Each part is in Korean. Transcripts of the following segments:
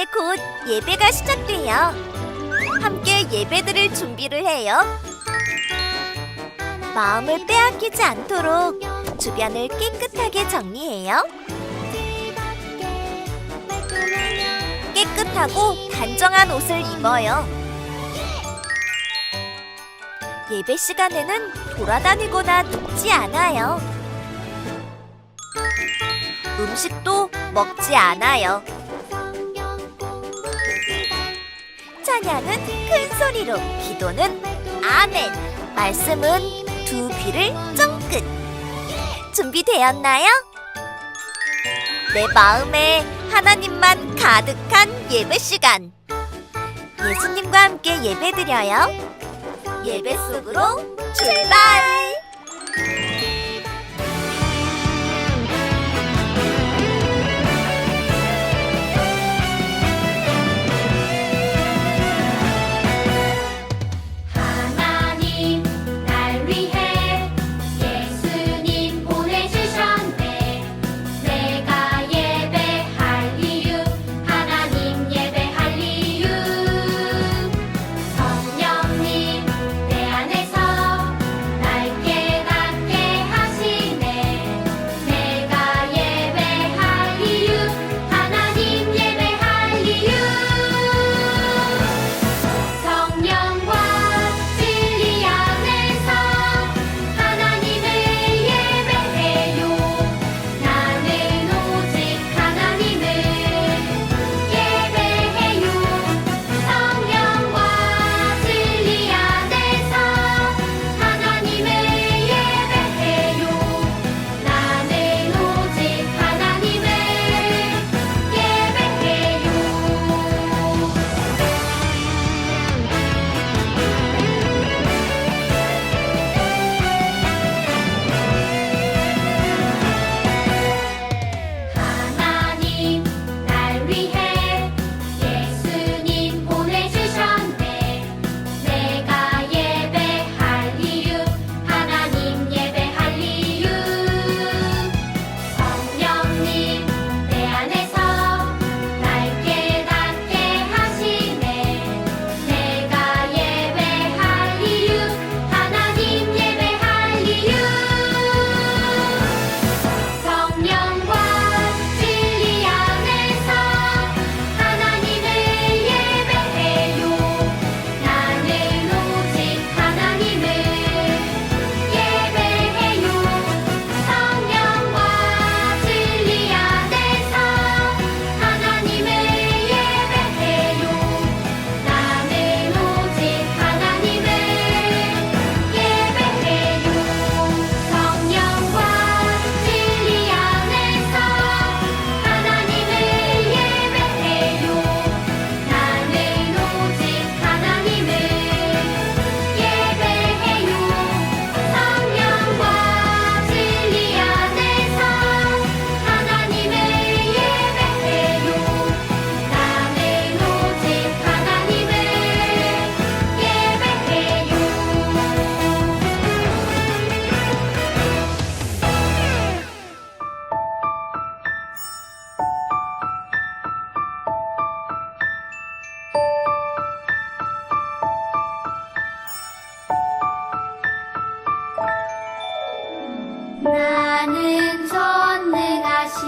이제 곧 예배가 시작돼요. 함께 예배드릴 준비를 해요. 마음을 빼앗기지 않도록 주변을 깨끗하게 정리해요. 깨끗하고 단정한 옷을 입어요. 예배 시간에는 돌아다니거나 눕지 않아요. 음식도 먹지 않아요. 찬양은 큰 소리로, 기도는 아멘, 말씀은 두 귀를 쫑긋. 준비되었나요? 내 마음에 하나님만 가득한 예배 시간. 예수님과 함께 예배드려요. 예배 속으로 출발! 나는 전능하신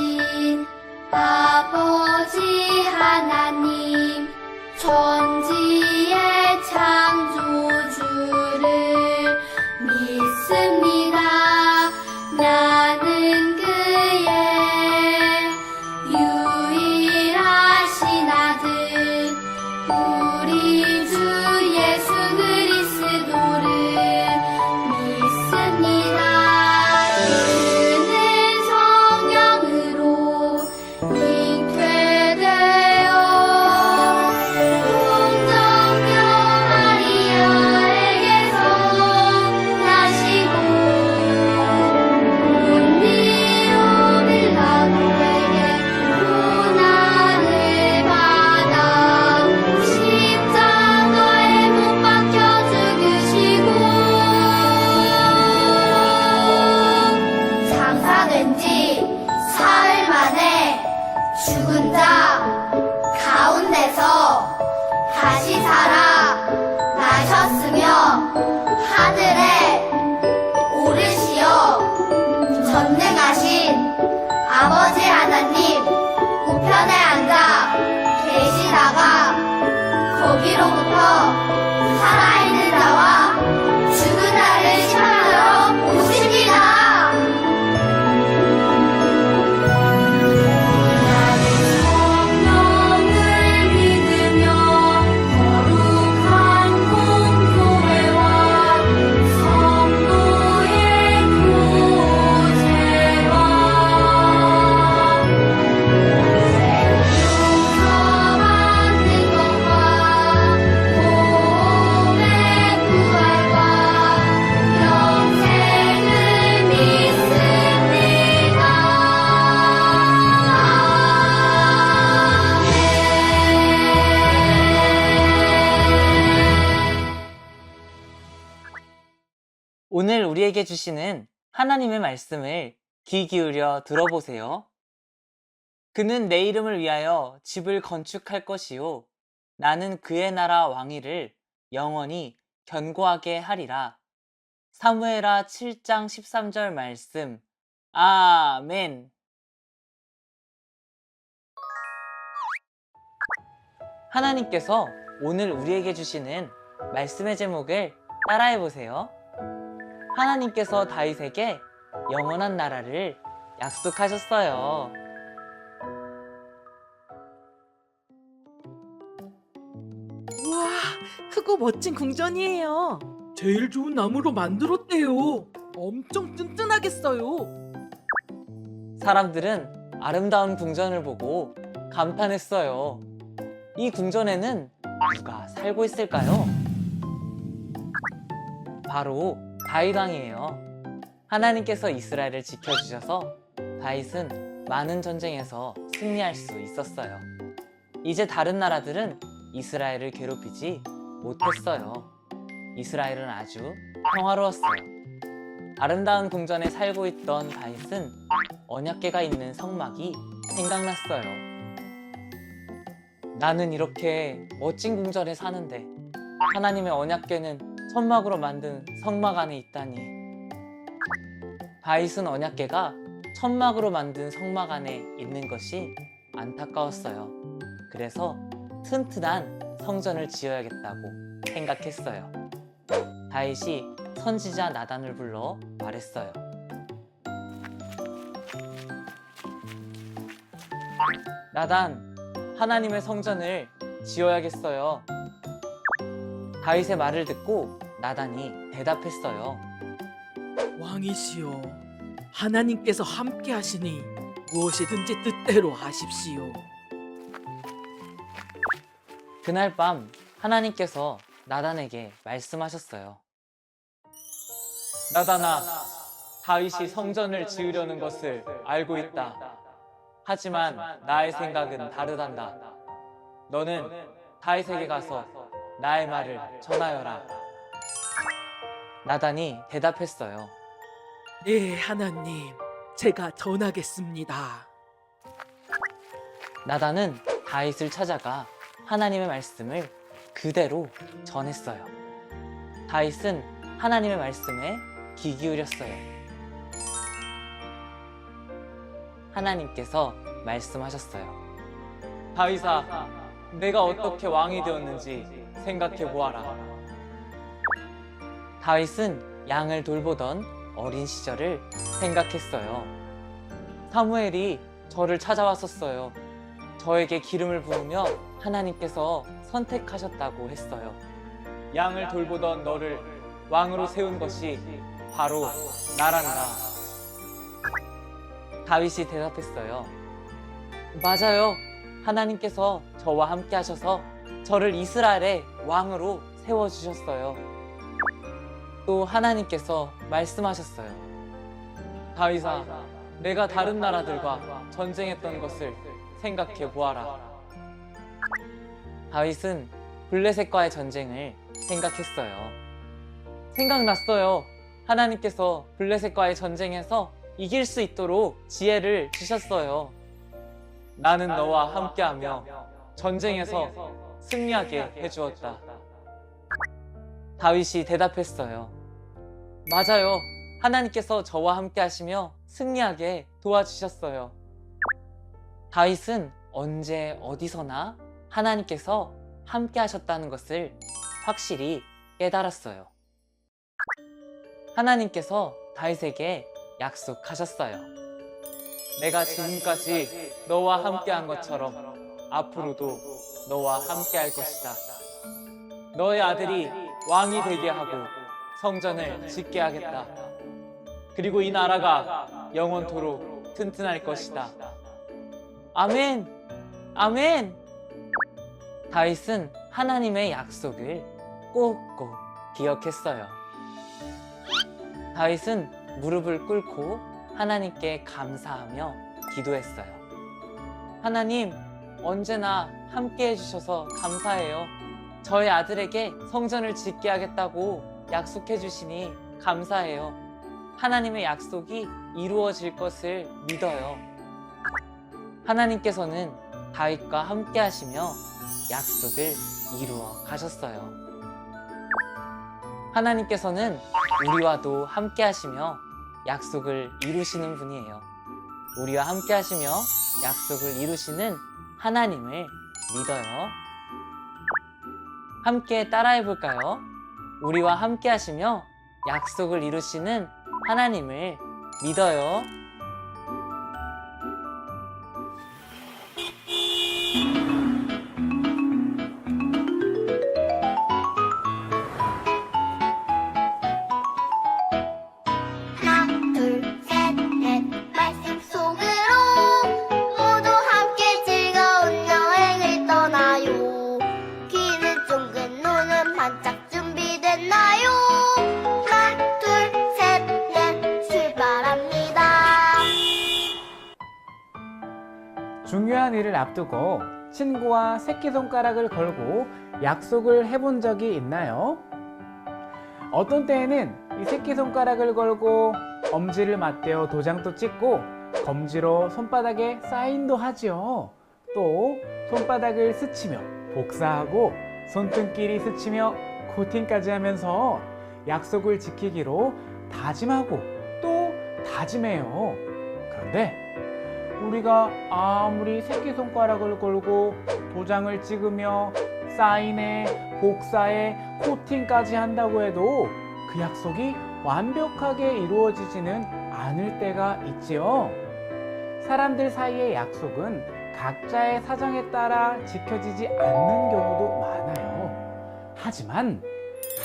아버지 하나님, 천지의 창조주를 믿습니다. 나는 그의 유일하신 아들, 우리 주 예수 그리스도를 믿습니다. 그는 성령으로 잉태되어 전능하신 아버지 하나님 우편에 앉아 계시다가 거기로부터 살아있는 자와 죽은 자를 심판하러 오십니다. 성령을 믿으며 거룩한 공교회와 성도의 교제와 세우서 만든 것과 몸의 부활과 영생을 믿습니다. 오늘 우리에게 주시는 하나님의 말씀을 귀 기울여 들어보세요. 그는 내 이름을 위하여 집을 건축할 것이요 나는 그의 나라 왕위를 영원히 견고하게 하리라. 사무엘하 7장 13절 말씀. 아멘. 하나님께서 오늘 우리에게 주시는 말씀의 제목을 따라해 보세요. 하나님께서 다윗에게 영원한 나라를 약속하셨어요. 우와, 크고 멋진 궁전이에요. 제일 좋은 나무로 만들었대요. 엄청 튼튼하겠어요. 사람들은 아름다운 궁전을 보고 감탄했어요. 이 궁전에는 누가 살고 있을까요? 바로 다윗 왕이에요. 하나님께서 이스라엘을 지켜주셔서 다윗은 많은 전쟁에서 승리할 수 있었어요. 이제 다른 나라들은 이스라엘을 괴롭히지 못했어요. 이스라엘은 아주 평화로웠어요. 아름다운 궁전에 살고 있던 다윗은 언약궤가 있는 성막이 생각났어요. 나는 이렇게 멋진 궁전에 사는데 하나님의 언약궤는 천막으로 만든 성막 안에 있다니. 다윗은 언약궤가 천막으로 만든 성막 안에 있는 것이 안타까웠어요. 그래서 튼튼한 성전을 지어야겠다고 생각했어요. 다윗이 선지자 나단을 불러 말했어요. 나단, 하나님의 성전을 지어야겠어요. 다윗의 말을 듣고 나단이 대답했어요. 왕이시여, 하나님께서 함께 하시니 무엇이든지 뜻대로 하십시오. 그날 밤 하나님께서 나단에게 말씀하셨어요. 나단아, 다윗이 성전을 지으려는 것을 알고 있다. 하지만 나의 생각은 다르단다. 너는 다윗에게 가서 나의 말을 전하여라. 나단이 대답했어요. 네, 하나님, 제가 전하겠습니다. 나단은 다윗을 찾아가 하나님의 말씀을 그대로 전했어요. 다윗은 하나님의 말씀에 귀 기울였어요. 하나님께서 말씀하셨어요. 다윗아, 내가 어떻게 왕이 되었는지 생각해 보아라. 다윗은 양을 돌보던 어린 시절을 생각했어요. 사무엘이 저를 찾아왔었어요. 저에게 기름을 부으며 하나님께서 선택하셨다고 했어요. 양을 돌보던 너를 왕으로 세운 것이 바로 나란다. 다윗이 대답했어요. 맞아요. 하나님께서 저와 함께 하셔서 저를 이스라엘의 왕으로 세워주셨어요. 또 하나님께서 말씀하셨어요. 다윗아, 내가 다른 나라들과 전쟁했던 것을 생각해 보아라. 다윗은 블레셋과의 전쟁을 생각했어요. 생각났어요. 하나님께서 블레셋과의 전쟁에서 이길 수 있도록 지혜를 주셨어요. 나는 너와 함께하며 전쟁에서 승리하게 해주었다. 다윗이 대답했어요. 맞아요. 하나님께서 저와 함께 하시며 승리하게 도와주셨어요. 다윗은 언제 어디서나 하나님께서 함께 하셨다는 것을 확실히 깨달았어요. 하나님께서 다윗에게 약속하셨어요. 내가 지금까지 너와 함께 한 것처럼 앞으로도 너와 함께 할 것이다. 너의 아들이 왕이 되게 하고 성전을 짓게 하겠다. 그리고 이 나라가 영원토록 튼튼할 것이다. 아멘! 아멘! 다윗은 하나님의 약속을 꼭꼭 기억했어요. 다윗은 무릎을 꿇고 하나님께 감사하며 기도했어요. 하나님, 언제나 함께 해주셔서 감사해요. 저의 아들에게 성전을 짓게 하겠다고 약속해 주시니 감사해요. 하나님의 약속이 이루어질 것을 믿어요. 하나님께서는 다윗과 함께 하시며 약속을 이루어 가셨어요. 하나님께서는 우리와도 함께 하시며 약속을 이루시는 분이에요. 우리와 함께 하시며 약속을 이루시는 하나님을 믿어요. 함께 따라해 볼까요? 우리와 함께 하시며 약속을 이루시는 하나님을 믿어요. 하나 둘 셋 넷 말씀 속으로 모두 함께 즐거운 여행을 떠나요. 귀는 쫑긋 눈은 반짝 준비됐나요? 하나 둘 셋 넷 출발합니다. 중요한 일을 앞두고 친구와 새끼손가락을 걸고 약속을 해본 적이 있나요? 어떤 때에는 이 새끼손가락을 걸고 엄지를 맞대어 도장도 찍고 검지로 손바닥에 사인도 하지요. 또 손바닥을 스치며 복사하고 손등끼리 스치며 코팅까지 하면서 약속을 지키기로 다짐하고 또 다짐해요. 그런데 우리가 아무리 새끼손가락을 걸고 도장을 찍으며 사인에 복사에 코팅까지 한다고 해도 그 약속이 완벽하게 이루어지지는 않을 때가 있지요. 사람들 사이의 약속은 각자의 사정에 따라 지켜지지 않는 경우도 많아요. 하지만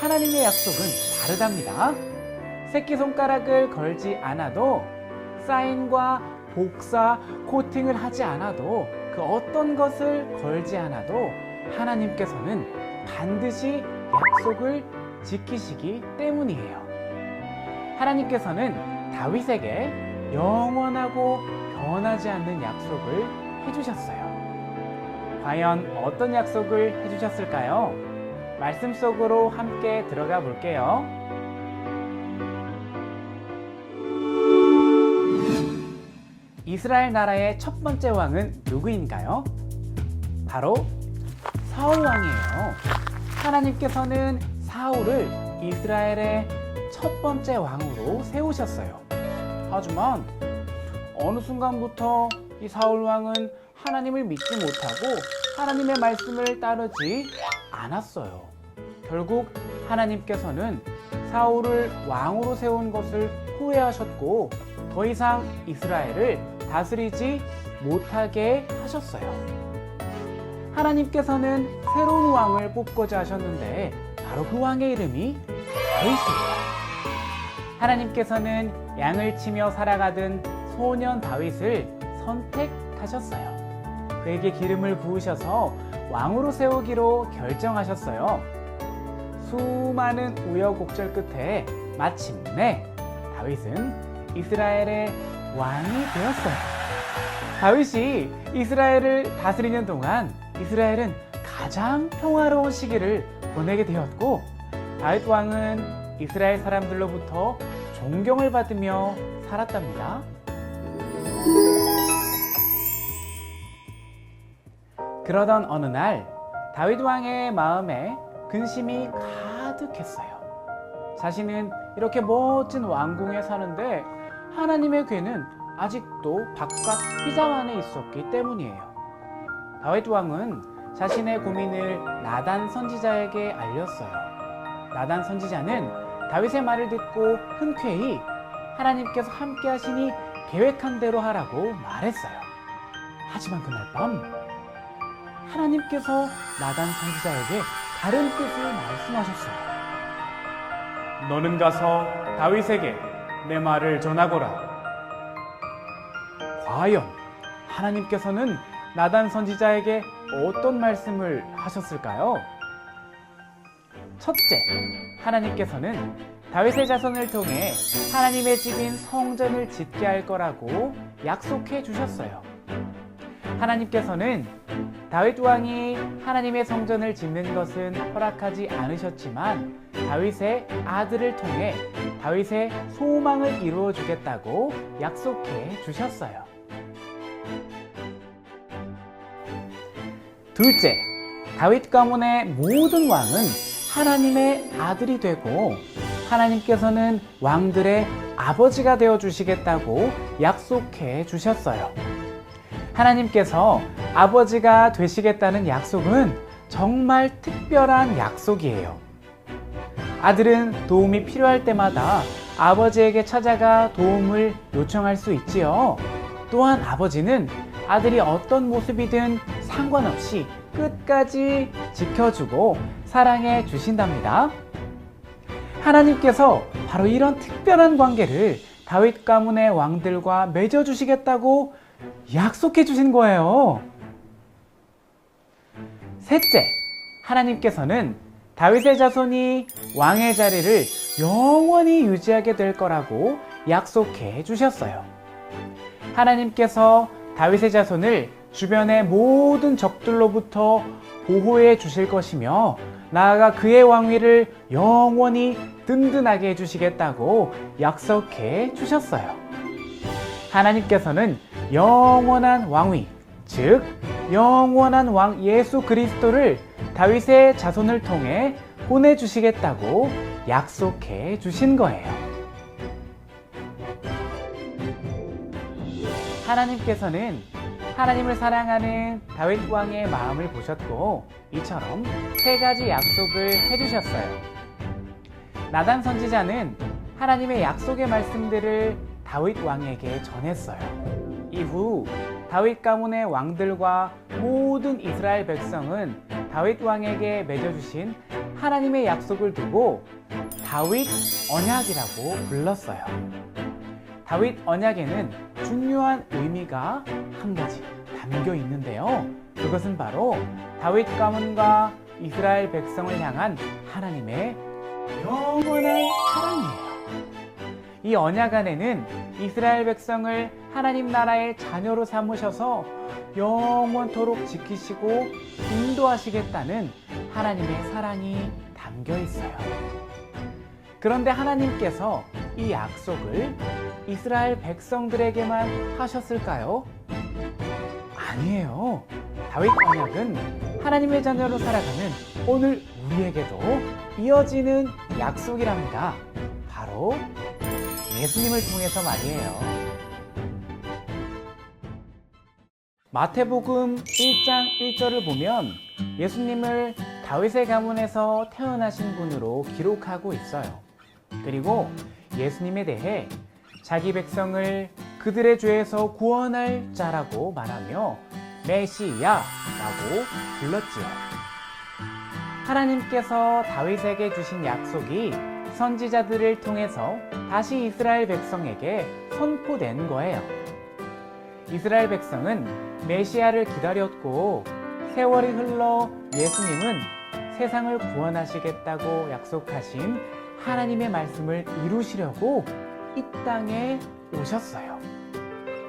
하나님의 약속은 다르답니다. 새끼손가락을 걸지 않아도 사인과 복사, 코팅을 하지 않아도 그 어떤 것을 걸지 않아도 하나님께서는 반드시 약속을 지키시기 때문이에요. 하나님께서는 다윗에게 영원하고 변하지 않는 약속을 해주셨어요. 과연 어떤 약속을 해주셨을까요? 말씀 속으로 함께 들어가 볼게요. 이스라엘 나라의 첫 번째 왕은 누구인가요? 바로 사울 왕이에요. 하나님께서는 사울을 이스라엘의 첫 번째 왕으로 세우셨어요. 하지만 어느 순간부터 이 사울 왕은 하나님을 믿지 못하고 하나님의 말씀을 따르지 않았어요. 결국 하나님께서는 사울을 왕으로 세운 것을 후회하셨고 더 이상 이스라엘을 다스리지 못하게 하셨어요. 하나님께서는 새로운 왕을 뽑고자 하셨는데 바로 그 왕의 이름이 다윗입니다. 하나님께서는 양을 치며 살아가던 소년 다윗을 선택하셨어요. 그에게 기름을 부으셔서 왕으로 세우기로 결정하셨어요. 수많은 우여곡절 끝에 마침내 다윗은 이스라엘의 왕이 되었어요. 다윗이 이스라엘을 다스리는 동안 이스라엘은 가장 평화로운 시기를 보내게 되었고 다윗 왕은 이스라엘 사람들로부터 존경을 받으며 살았답니다. 그러던 어느 날 다윗 왕의 마음에 근심이 가득했어요. 자신은 이렇게 멋진 왕궁에 사는데 하나님의 괴는 아직도 바깥 휘장 안에 있었기 때문이에요. 다윗 왕은 자신의 고민을 나단 선지자에게 알렸어요. 나단 선지자는 다윗의 말을 듣고 흔쾌히 하나님께서 함께 하시니 계획한 대로 하라고 말했어요. 하지만 그날 밤 하나님께서 나단 선지자에게 다른 뜻을 말씀하셨어요. 너는 가서 다윗에게 내 말을 전하거라. 과연 하나님께서는 나단 선지자에게 어떤 말씀을 하셨을까요? 첫째, 하나님께서는 다윗의 자손을 통해 하나님의 집인 성전을 짓게 할 거라고 약속해 주셨어요. 하나님께서는 다윗 왕이 하나님의 성전을 짓는 것은 허락하지 않으셨지만 다윗의 아들을 통해 다윗의 소망을 이루어 주겠다고 약속해 주셨어요. 둘째, 다윗 가문의 모든 왕은 하나님의 아들이 되고 하나님께서는 왕들의 아버지가 되어 주시겠다고 약속해 주셨어요. 하나님께서 아버지가 되시겠다는 약속은 정말 특별한 약속이에요. 아들은 도움이 필요할 때마다 아버지에게 찾아가 도움을 요청할 수 있지요. 또한 아버지는 아들이 어떤 모습이든 상관없이 끝까지 지켜주고 사랑해 주신답니다. 하나님께서 바로 이런 특별한 관계를 다윗 가문의 왕들과 맺어주시겠다고 약속해 주신 거예요. 셋째, 하나님께서는 다윗의 자손이 왕의 자리를 영원히 유지하게 될 거라고 약속해 주셨어요. 하나님께서 다윗의 자손을 주변의 모든 적들로부터 보호해 주실 것이며 나아가 그의 왕위를 영원히 든든하게 해주시겠다고 약속해 주셨어요. 하나님께서는 영원한 왕위, 즉 영원한 왕 예수 그리스도를 다윗의 자손을 통해 보내주시겠다고 약속해 주신 거예요. 하나님께서는 하나님을 사랑하는 다윗 왕의 마음을 보셨고 이처럼 세 가지 약속을 해주셨어요. 나단 선지자는 하나님의 약속의 말씀들을 다윗 왕에게 전했어요. 이후 다윗 가문의 왕들과 모든 이스라엘 백성은 다윗 왕에게 맺어주신 하나님의 약속을 두고 다윗 언약이라고 불렀어요. 다윗 언약에는 중요한 의미가 한 가지 담겨 있는데요. 그것은 바로 다윗 가문과 이스라엘 백성을 향한 하나님의 영원한 사랑이에요. 이 언약 안에는 이스라엘 백성을 하나님 나라의 자녀로 삼으셔서 영원토록 지키시고 인도하시겠다는 하나님의 사랑이 담겨 있어요. 그런데 하나님께서 이 약속을 이스라엘 백성들에게만 하셨을까요? 아니에요. 다윗 언약은 하나님의 자녀로 살아가는 오늘 우리에게도 이어지는 약속이랍니다. 바로 예수님을 통해서 말이에요. 마태복음 1장 1절을 보면 예수님을 다윗의 가문에서 태어나신 분으로 기록하고 있어요. 그리고 예수님에 대해 자기 백성을 그들의 죄에서 구원할 자라고 말하며 메시야라고 불렀지요. 하나님께서 다윗에게 주신 약속이 선지자들을 통해서 다시 이스라엘 백성에게 선포된 거예요. 이스라엘 백성은 메시아를 기다렸고 세월이 흘러 예수님은 세상을 구원하시겠다고 약속하신 하나님의 말씀을 이루시려고 이 땅에 오셨어요.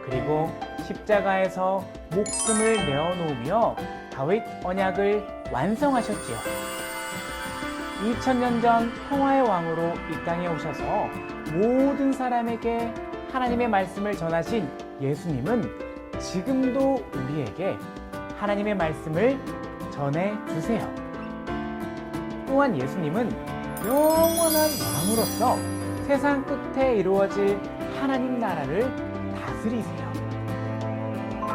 그리고 십자가에서 목숨을 내어놓으며 다윗 언약을 완성하셨지요. 2000년 전 평화의 왕으로 이 땅에 오셔서 모든 사람에게 하나님의 말씀을 전하신 예수님은 지금도 우리에게 하나님의 말씀을 전해주세요. 또한 예수님은 영원한 왕으로서 세상 끝에 이루어질 하나님 나라를 다스리세요.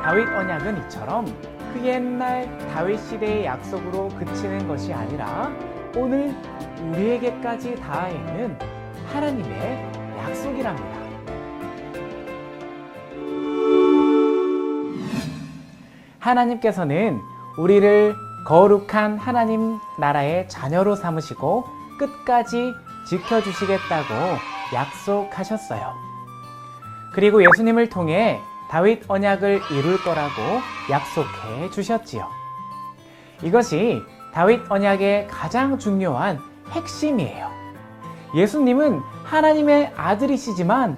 다윗 언약은 이처럼 그 옛날 다윗 시대의 약속으로 그치는 것이 아니라 오늘 우리에게까지 닿아 있는 하나님의 약속이랍니다. 하나님께서는 우리를 거룩한 하나님 나라의 자녀로 삼으시고 끝까지 지켜주시겠다고 약속하셨어요. 그리고 예수님을 통해 다윗 언약을 이룰 거라고 약속해 주셨지요. 이것이 다윗 언약의 가장 중요한 핵심이에요. 예수님은 하나님의 아들이시지만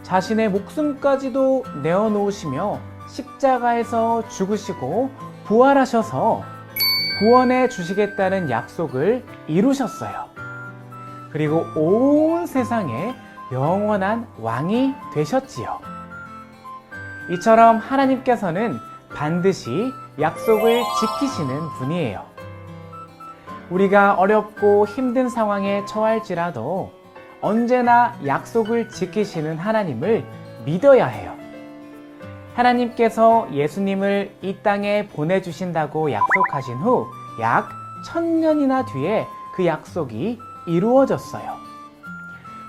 자신의 목숨까지도 내어놓으시며 십자가에서 죽으시고 부활하셔서 구원해 주시겠다는 약속을 이루셨어요. 그리고 온 세상의 영원한 왕이 되셨지요. 이처럼 하나님께서는 반드시 약속을 지키시는 분이에요. 우리가 어렵고 힘든 상황에 처할지라도 언제나 약속을 지키시는 하나님을 믿어야 해요. 하나님께서 예수님을 이 땅에 보내주신다고 약속하신 후 약 1000년이나 뒤에 그 약속이 이루어졌어요.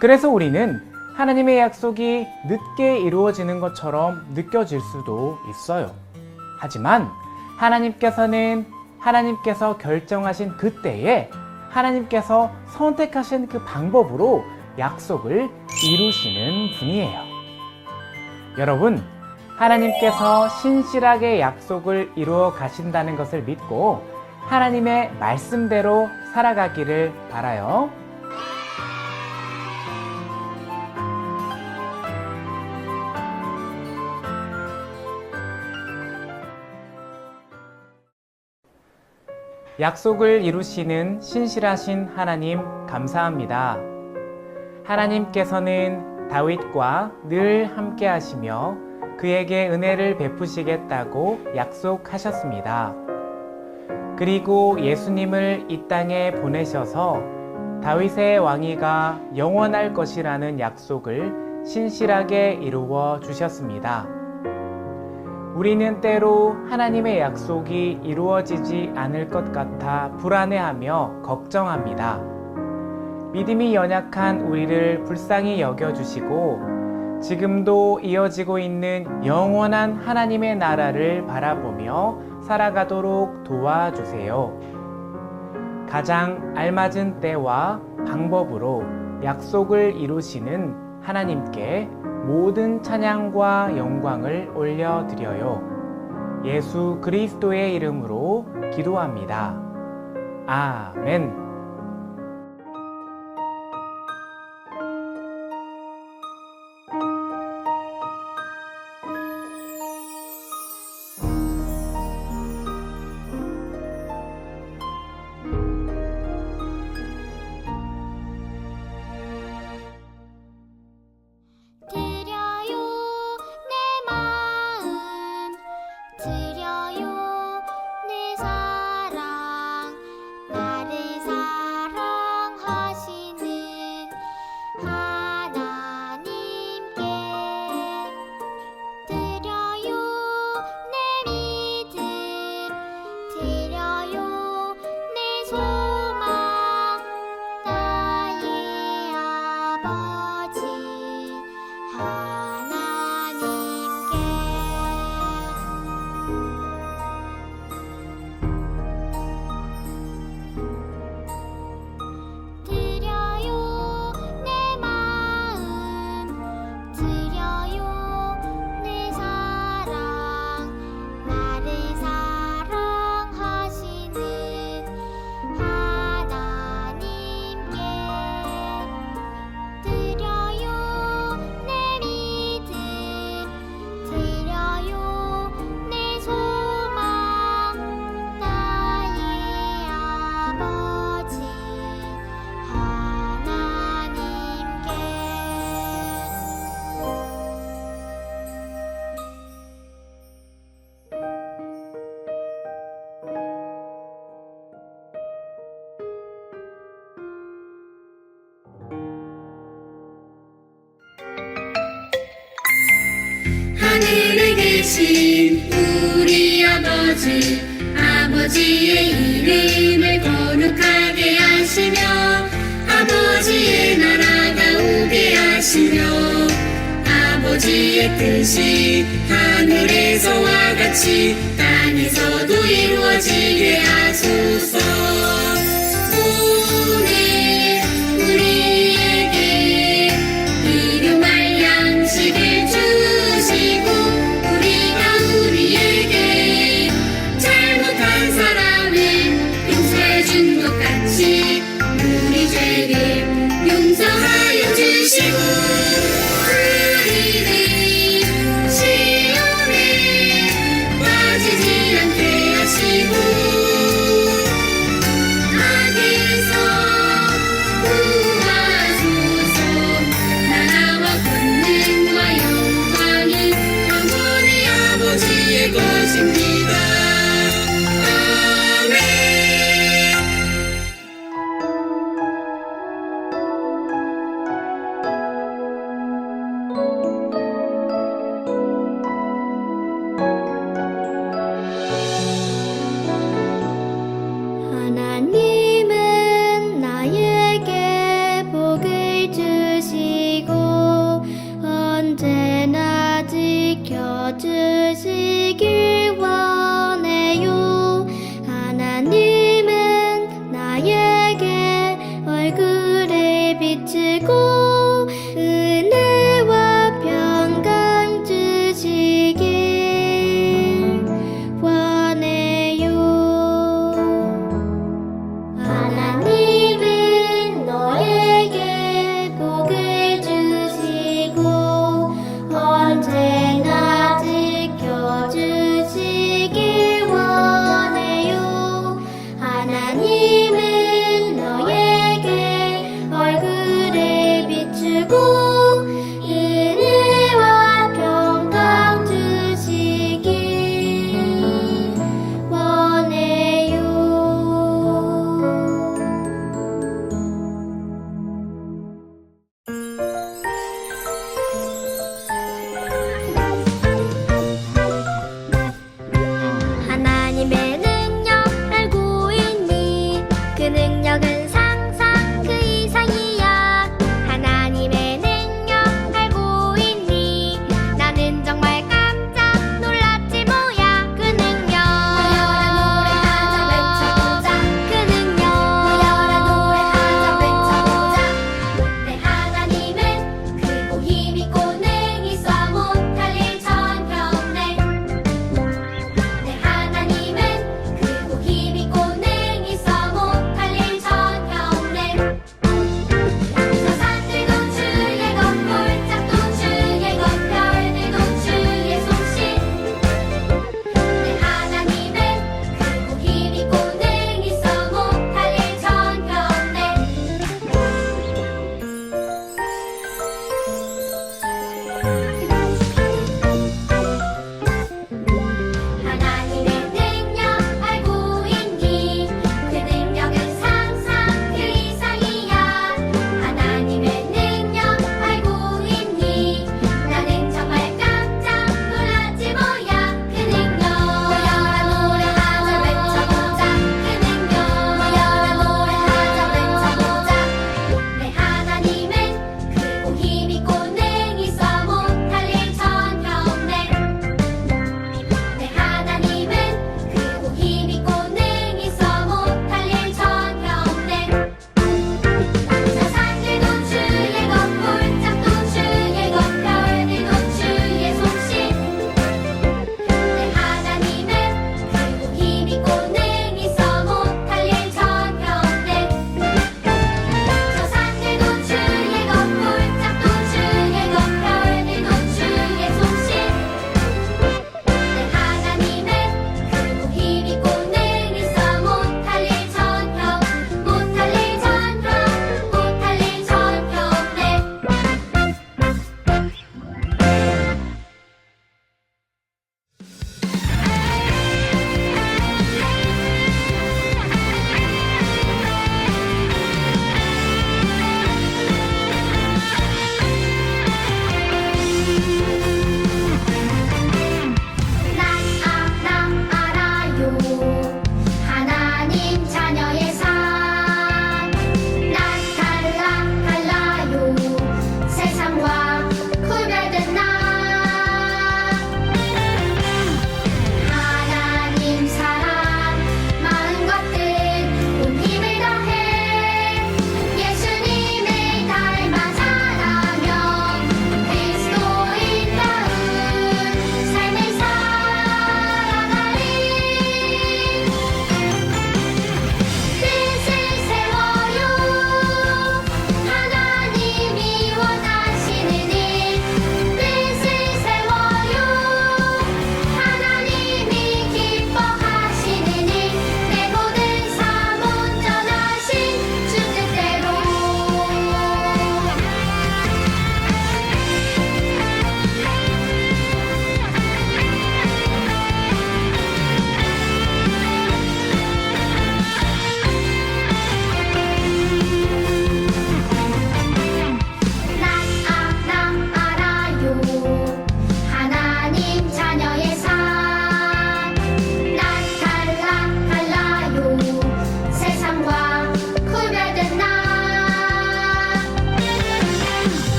그래서 우리는 하나님의 약속이 늦게 이루어지는 것처럼 느껴질 수도 있어요. 하지만 하나님께서 결정하신 그때에 하나님께서 선택하신 그 방법으로 약속을 이루시는 분이에요. 여러분, 하나님께서 신실하게 약속을 이루어 가신다는 것을 믿고 하나님의 말씀대로 살아가기를 바라요. 약속을 이루시는 신실하신 하나님 감사합니다. 하나님께서는 다윗과 늘 함께 하시며 그에게 은혜를 베푸시겠다고 약속하셨습니다. 그리고 예수님을 이 땅에 보내셔서 다윗의 왕위가 영원할 것이라는 약속을 신실하게 이루어 주셨습니다. 우리는 때로 하나님의 약속이 이루어지지 않을 것 같아 불안해하며 걱정합니다. 믿음이 연약한 우리를 불쌍히 여겨주시고 지금도 이어지고 있는 영원한 하나님의 나라를 바라보며 살아가도록 도와주세요. 가장 알맞은 때와 방법으로 약속을 이루시는 하나님께 모든 찬양과 영광을 올려드려요. 예수 그리스도의 이름으로 기도합니다. 아멘. 드려요 내 마음 드려요 내 사랑 나를 되신 우리 아버지의 이름을 거룩하게 하시며 아버지의 나라가 오게 하시며 아버지의 뜻이 하늘에서와 같이 땅에서도 이루어지게 하소서. 오늘 우리에게 일용할 양식을 주시고 우리가 우리에게 잘못한 사람을 용서해 준 것 같이 우리 죄를 용서하여 주시고 우리를 시험에 빠지지 않게 하시고 악에서 구하소서. 나라와 권능과 영광이 영원히 아버지의 것입니다. 아멘. 하나님은 나에게 복을 주시고 언제나 지켜주시길 원합니다.